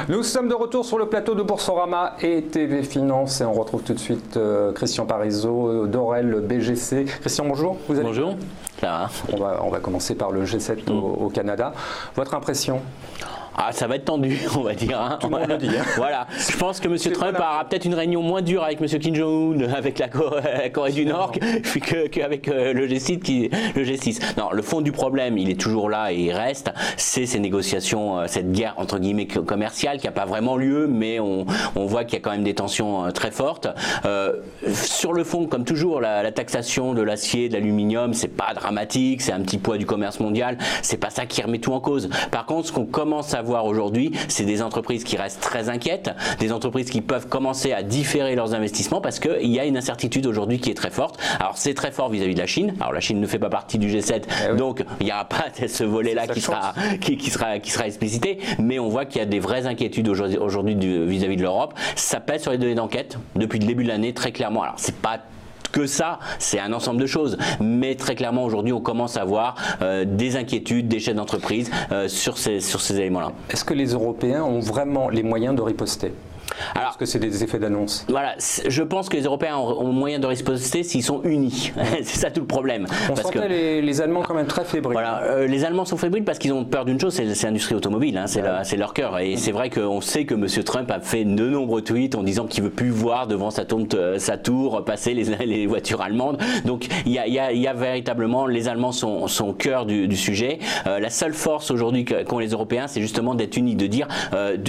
Nous sommes de retour sur le plateau de Boursorama et TV Finance et on retrouve tout de suite Christian Parizeau d'Orel BGC. Christian, bonjour. Vous allez bonjour, ça va. On va commencer par le G7 au Canada. Votre impression? Ah, ça va être tendu, on va dire. Hein. Tout le monde le dit. Hein. Voilà. Je pense que M. Trump aura peut-être une réunion moins dure avec M. Kim Jong-un, avec la Corée du Nord, qu'avec le G6. Non, le fond du problème, il est toujours là et il reste. C'est ces négociations, cette guerre entre guillemets commerciale qui n'a pas vraiment lieu, mais on voit qu'il y a quand même des tensions très fortes. Sur le fond, comme toujours, la taxation de l'acier, de l'aluminium, c'est pas dramatique, c'est un petit poids du commerce mondial. C'est pas ça qui remet tout en cause. Par contre, ce qu'on commence à voir aujourd'hui, c'est des entreprises qui restent très inquiètes, des entreprises qui peuvent commencer à différer leurs investissements parce qu'il y a une incertitude aujourd'hui qui est très forte. Alors c'est très fort vis-à-vis de la Chine. Alors la Chine ne fait pas partie du G7, donc il n'y aura pas ce volet-là qui sera explicité, mais on voit qu'il y a des vraies inquiétudes aujourd'hui vis-à-vis de l'Europe. Ça pèse sur les données d'enquête depuis le début de l'année très clairement. Alors c'est pas que ça, c'est un ensemble de choses, mais très clairement aujourd'hui on commence à voir des inquiétudes des chefs d'entreprise sur ces éléments-là. Est-ce que les Européens ont vraiment les moyens de riposter ? Alors, est-ce que c'est des effets d'annonce? Voilà, je pense que les Européens ont moyen de riposter s'ils sont unis. C'est ça tout le problème. On sentait les Allemands quand même très fébriles. Voilà, les Allemands sont fébriles parce qu'ils ont peur d'une chose, c'est l'industrie automobile, hein, c'est leur cœur. Et c'est vrai qu'on sait que M. Trump a fait de nombreux tweets en disant qu'il ne veut plus voir devant sa tour passer les voitures allemandes. Donc il y a véritablement, les Allemands sont au cœur du sujet. La seule force aujourd'hui qu'ont les Européens, c'est justement d'être unis, de dire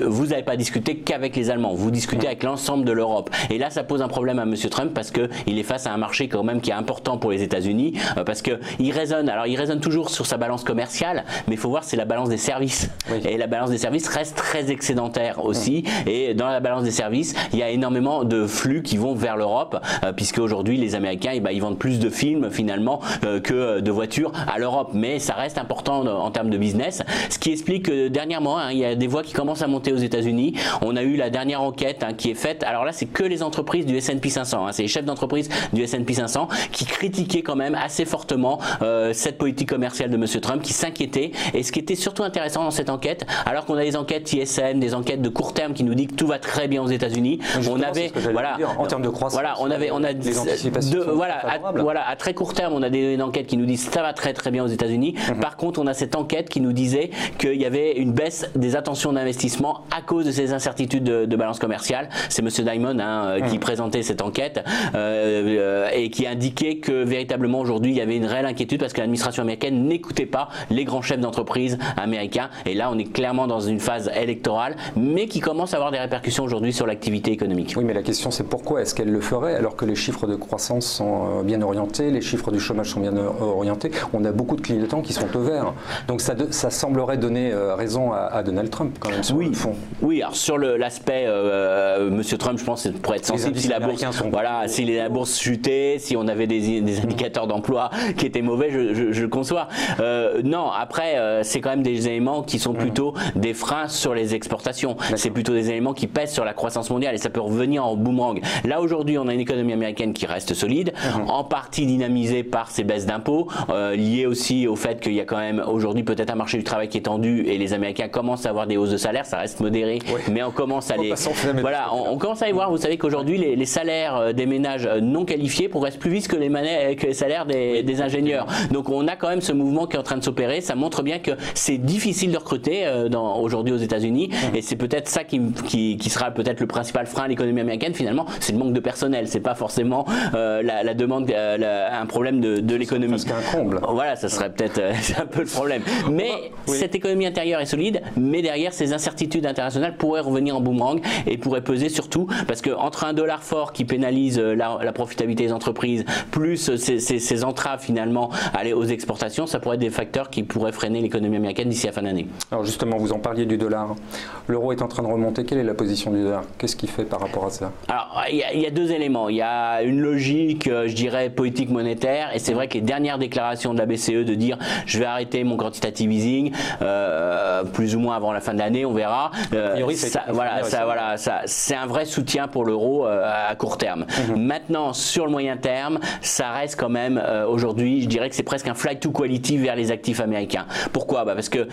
vous n'avez pas discuté qu'avec les Allemands. Vous discutez avec l'ensemble de l'Europe. Et là, ça pose un problème à M. Trump parce qu'il est face à un marché quand même qui est important pour les États-Unis, parce qu'il raisonne. Alors, il raisonne toujours sur sa balance commerciale, mais il faut voir, c'est la balance des services. Oui. Et la balance des services reste très excédentaire aussi. Et dans la balance des services, il y a énormément de flux qui vont vers l'Europe, puisque aujourd'hui, les Américains, ils vendent plus de films finalement que de voitures à l'Europe. Mais ça reste important en termes de business. Ce qui explique que dernièrement, il y a des voix qui commencent à monter aux États-Unis. On a eu la dernière enquête qui est faite, alors là c'est que les entreprises du S&P 500, c'est les chefs d'entreprise du S&P 500 qui critiquaient quand même assez fortement cette politique commerciale de M. Trump, qui s'inquiétaient. Et ce qui était surtout intéressant dans cette enquête, alors qu'on a des enquêtes ISM, des enquêtes de court terme qui nous disent que tout va très bien aux États-Unis, on avait en termes de croissance, à très court terme on a des enquêtes qui nous disent que ça va très très bien aux États-Unis. Par contre on a cette enquête qui nous disait qu'il y avait une baisse des intentions d'investissement à cause de ces incertitudes de balance commerciale. C'est M. Diamond qui présentait cette enquête et qui indiquait que véritablement aujourd'hui il y avait une réelle inquiétude parce que l'administration américaine n'écoutait pas les grands chefs d'entreprise américains. Et là on est clairement dans une phase électorale, mais qui commence à avoir des répercussions aujourd'hui sur l'activité économique. Oui, mais la question c'est pourquoi est-ce qu'elle le ferait alors que les chiffres de croissance sont bien orientés, les chiffres du chômage sont bien orientés, on a beaucoup de clignotants qui sont au vert. Donc ça semblerait donner raison à Donald Trump quand même sur le fond. Oui, alors sur l'aspect Monsieur Trump, je pense que pourrait être sensible si la bourse chutait, si on avait des indicateurs d'emploi qui étaient mauvais, je le conçois. Non, après, c'est quand même des éléments qui sont plutôt des freins sur les exportations. C'est plutôt des éléments qui pèsent sur la croissance mondiale et ça peut revenir en boomerang. Là, aujourd'hui, on a une économie américaine qui reste solide, en partie dynamisée par ces baisses d'impôts, liées aussi au fait qu'il y a quand même aujourd'hui peut-être un marché du travail qui est tendu et les Américains commencent à avoir des hausses de salaire, ça reste modéré, mais on commence à on commence à y voir. Vous savez qu'aujourd'hui les salaires des ménages non qualifiés progressent plus vite que les salaires des ingénieurs. Donc on a quand même ce mouvement qui est en train de s'opérer. Ça montre bien que c'est difficile de recruter aujourd'hui aux États-Unis et c'est peut-être ça qui sera peut-être le principal frein à l'économie américaine finalement. C'est le manque de personnel. C'est pas forcément la demande, un problème de l'économie. Parce qu'un comble. Voilà, ça serait peut-être un peu le problème. Mais cette économie intérieure est solide, mais derrière ces incertitudes internationales pourraient revenir en boomerang et pourraient peser surtout parce qu'entre un dollar fort qui pénalise la profitabilité des entreprises plus ces entraves finalement aux exportations, ça pourrait être des facteurs qui pourraient freiner l'économie américaine d'ici la fin d'année. Alors justement, vous en parliez du dollar. L'euro est en train de remonter. Quelle est la position du dollar? Qu'est-ce qu'il fait par rapport à ça? Alors il y a deux éléments. Il y a une logique, je dirais, politique monétaire et c'est vrai que les dernières déclarations de la BCE de dire je vais arrêter mon quantitative easing plus ou moins avant la fin de l'année, on verra. A priori, ça c'est un vrai soutien pour l'euro à court terme. Maintenant, sur le moyen terme, ça reste quand même aujourd'hui, je dirais que c'est presque un flight to quality vers les actifs américains. Pourquoi? Parce que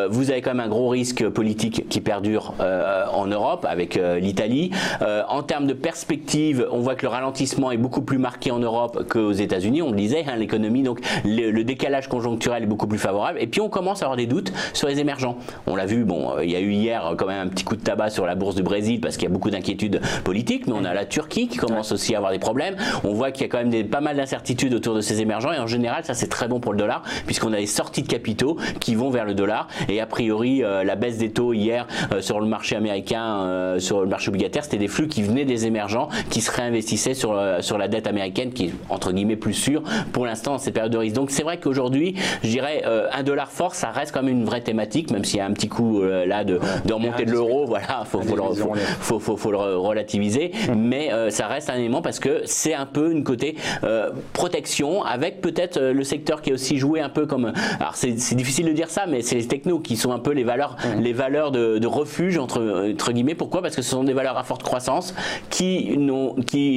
vous avez quand même un gros risque politique qui perdure en Europe avec l'Italie. En termes de perspective, on voit que le ralentissement est beaucoup plus marqué en Europe qu'aux États-Unis. On le disait, hein, l'économie, donc le décalage conjoncturel est beaucoup plus favorable. Et puis on commence à avoir des doutes sur les émergents. On l'a vu, bon, il y a eu hier quand même un petit coup de tabac sur la bourse du Brésil parce qu'il y a beaucoup d'inquiétudes politiques, mais on a la Turquie qui commence aussi à avoir des problèmes. On voit qu'il y a quand même pas mal d'incertitudes autour de ces émergents et en général, ça c'est très bon pour le dollar puisqu'on a les sorties de capitaux qui vont vers le dollar et a priori la baisse des taux hier sur le marché américain, sur le marché obligataire, c'était des flux qui venaient des émergents qui se réinvestissaient sur la dette américaine qui est entre guillemets plus sûre pour l'instant dans ces périodes de risque. Donc c'est vrai qu'aujourd'hui, je dirais un dollar fort, ça reste quand même une vraie thématique, même s'il y a un petit coup là de remontée de l'euro, voilà, faut le relativiser, mais ça reste un élément parce que c'est un peu une côté protection avec peut-être le secteur qui est aussi joué un peu comme, alors c'est difficile de dire ça, mais c'est les technos qui sont un peu les valeurs de refuge entre guillemets. Pourquoi? Parce que ce sont des valeurs à forte croissance qui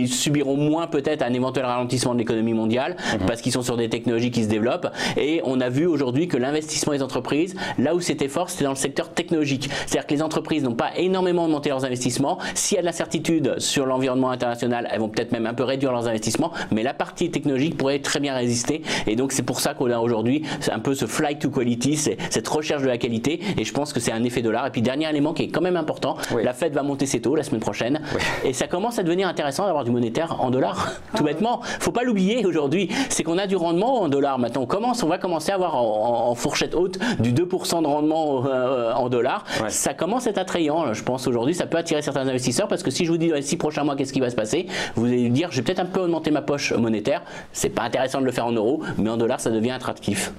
subiront moins peut-être un éventuel ralentissement de l'économie mondiale parce qu'ils sont sur des technologies qui se développent et on a vu aujourd'hui que l'investissement des entreprises, là où c'était fort, c'était dans le secteur technologique. C'est-à-dire que les entreprises n'ont pas énormément augmenté leurs investissements. S'il y a de l'incertitude sur l'environnement international, elles vont peut-être même un peu réduire leurs investissements, mais la partie technologique pourrait très bien résister et donc c'est pour ça qu'on a aujourd'hui un peu ce flight to quality, cette recherche de la qualité et je pense que c'est un effet dollar. Et puis dernier élément qui est quand même important, la Fed va monter ses taux la semaine prochaine et ça commence à devenir intéressant d'avoir du monétaire en dollars. Tout bêtement, faut pas l'oublier aujourd'hui, c'est qu'on a du rendement en dollars maintenant. On va commencer à avoir en fourchette haute du 2% de rendement en dollars. Ça commence à être attrayant, je pense aujourd'hui, ça peut attirer certains investisseurs parce que si je vous dis dans les 6 prochains mois qu'est-ce qui va se passer, vous allez dire je vais peut-être un peu augmenter ma poche monétaire. C'est pas intéressant de le faire en euros, mais en dollars ça devient attractif.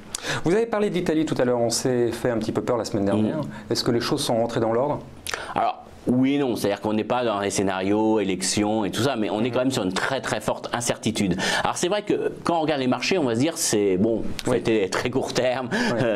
Vous avez parlé d'Italie tout à l'heure, on s'est fait un petit peu peur la semaine dernière. Est-ce que les choses sont rentrées dans l'ordre? Alors, oui et non, c'est-à-dire qu'on n'est pas dans les scénarios, élections et tout ça, mais on est quand même sur une très très forte incertitude. Alors c'est vrai que quand on regarde les marchés, on va se dire c'est bon, ça a été très court terme,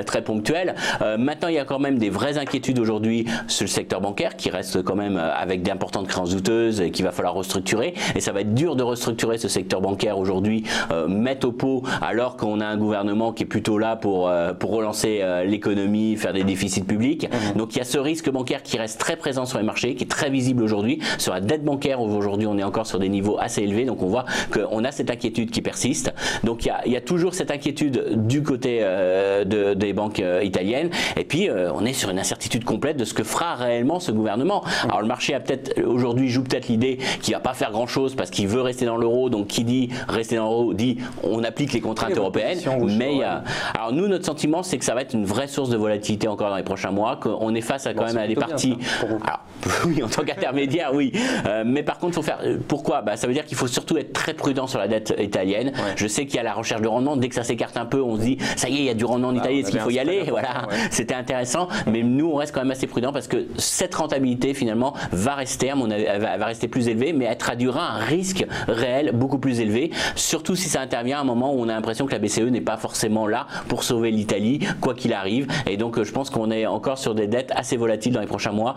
très ponctuel. Maintenant, il y a quand même des vraies inquiétudes aujourd'hui sur le secteur bancaire qui reste quand même avec d'importantes créances douteuses et qu'il va falloir restructurer. Et ça va être dur de restructurer ce secteur bancaire aujourd'hui, mettre au pot alors qu'on a un gouvernement qui est plutôt là pour relancer l'économie, faire des déficits publics. Donc il y a ce risque bancaire qui reste très présent sur les marchés, qui est très visible aujourd'hui. Sur la dette bancaire, aujourd'hui on est encore sur des niveaux assez élevés, donc on voit qu'on a cette inquiétude qui persiste. Donc il y a toujours cette inquiétude du côté des banques italiennes, et puis on est sur une incertitude complète de ce que fera réellement ce gouvernement. Alors le marché a peut-être aujourd'hui joue peut-être l'idée qu'il va pas faire grand chose parce qu'il veut rester dans l'euro, donc qui dit rester dans l'euro dit on applique les contraintes européennes, mais alors nous notre sentiment c'est que ça va être une vraie source de volatilité encore dans les prochains mois, qu'on est face à quand même à des parties. Alors, oui, en tant qu'intermédiaire, oui. Mais par contre, il faut faire. Pourquoi? Ça veut dire qu'il faut surtout être très prudent sur la dette italienne. Je sais qu'il y a la recherche de rendement. Dès que ça s'écarte un peu, on se dit ça y est, il y a du rendement en Italie, est-ce qu'il faut y aller? Voilà, c'était intéressant. Mais nous, on reste quand même assez prudent parce que cette rentabilité, finalement, va rester, elle va rester plus élevée, mais elle traduira un risque réel beaucoup plus élevé. Surtout si ça intervient à un moment où on a l'impression que la BCE n'est pas forcément là pour sauver l'Italie, quoi qu'il arrive. Et donc, je pense qu'on est encore sur des dettes assez volatiles dans les prochains mois.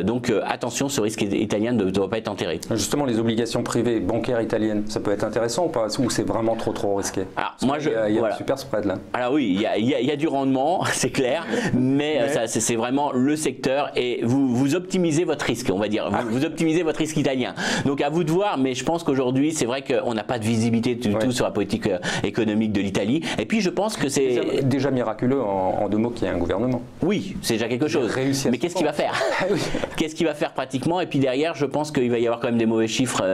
Donc attention, ce risque italien ne doit pas être enterré. Justement, les obligations privées bancaires italiennes, ça peut être intéressant ou pas? Ou c'est vraiment trop risqué? Alors, moi, il y a un super spread là. Alors oui, il y a du rendement, c'est clair, mais c'est vraiment le secteur et vous optimisez votre risque, on va dire. Vous optimisez votre risque italien. Donc à vous de voir, mais je pense qu'aujourd'hui, c'est vrai qu'on n'a pas de visibilité du tout sur la politique économique de l'Italie. Et puis je pense que c'est déjà miraculeux en 2 mots qu'il y ait un gouvernement. Oui, c'est déjà quelque chose. Mais qu'est-ce qu'il va faire? Qu'est-ce qu'il va faire pratiquement? Et puis derrière, je pense qu'il va y avoir quand même des mauvais chiffres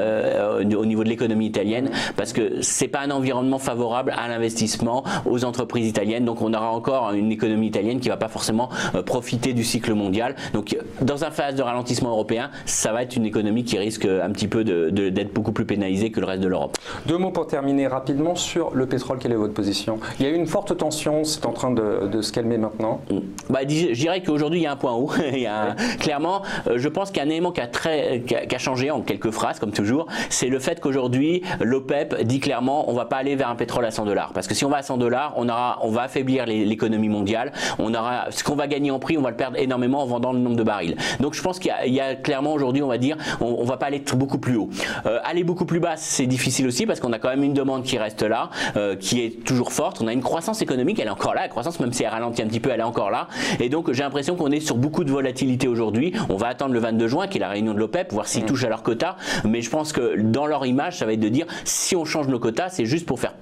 au niveau de l'économie italienne parce que c'est pas un environnement favorable à l'investissement aux entreprises italiennes. Donc on aura encore une économie italienne qui va pas forcément profiter du cycle mondial. Donc dans une phase de ralentissement européen, ça va être une économie qui risque un petit peu d'être beaucoup plus pénalisée que le reste de l'Europe. 2 mots pour terminer rapidement sur le pétrole. Quelle est votre position? Il y a eu une forte tension, c'est en train de se calmer maintenant. Je dirais qu'aujourd'hui il y a un point haut. Clairement, je pense qu'il y a un élément qui a changé en quelques phrases, comme toujours, c'est le fait qu'aujourd'hui, l'OPEP dit clairement on ne va pas aller vers un pétrole à 100 $. Parce que si on va à 100 $, on va affaiblir l'économie mondiale. Ce qu'on va gagner en prix, on va le perdre énormément en vendant le nombre de barils. Donc je pense qu'il y a clairement aujourd'hui, on va dire, on ne va pas aller beaucoup plus haut. Aller beaucoup plus bas, c'est difficile aussi parce qu'on a quand même une demande qui reste là, qui est toujours forte. On a une croissance économique, elle est encore là. La croissance, même si elle ralentit un petit peu, elle est encore là. Et donc j'ai l'impression qu'on est sur beaucoup de volatilité aujourd'hui. On va attendre le 22 juin, qui est la réunion de l'OPEP, voir s'ils touchent à leur quota. Mais je pense que dans leur image, ça va être de dire si on change nos quotas, c'est juste pour faire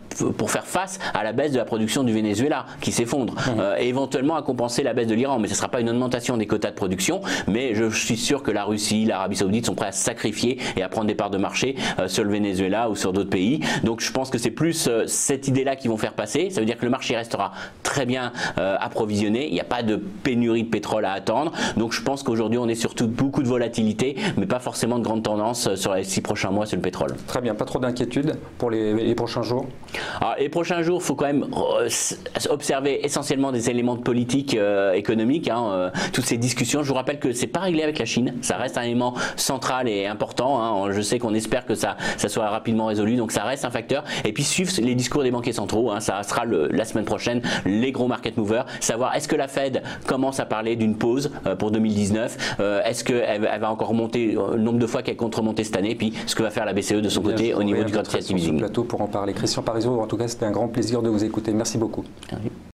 face à la baisse de la production du Venezuela qui s'effondre, et éventuellement à compenser la baisse de l'Iran. Mais ce ne sera pas une augmentation des quotas de production. Mais je suis sûr que la Russie, l'Arabie Saoudite sont prêts à se sacrifier et à prendre des parts de marché sur le Venezuela ou sur d'autres pays. Donc je pense que c'est plus cette idée-là qu'ils vont faire passer. Ça veut dire que le marché restera très bien approvisionné. Il n'y a pas de pénurie de pétrole à attendre. Donc je pense qu'aujourd'hui on est surtout beaucoup de volatilité, mais pas forcément de grande tendance sur les 6 prochains mois sur le pétrole. Très bien, pas trop d'inquiétude pour les prochains jours? Alors, les prochains jours, il faut quand même observer essentiellement des éléments de politique économique, toutes ces discussions. Je vous rappelle que c'est pas réglé avec la Chine, ça reste un élément central et important. Je sais qu'on espère que ça soit rapidement résolu, donc ça reste un facteur. Et puis suivre les discours des banquiers centraux, ça sera la semaine prochaine, les gros market movers, savoir est-ce que la Fed commence à parler d'une pause pour 2019, est-ce qu'elle va encore remonter le nombre de fois qu'elle compte remonter cette année, puis ce que va faire la BCE de son côté au niveau du quantitative easing. Plateau pour en parler. Christian Parizeau, en tout cas c'était un grand plaisir de vous écouter. Merci beaucoup.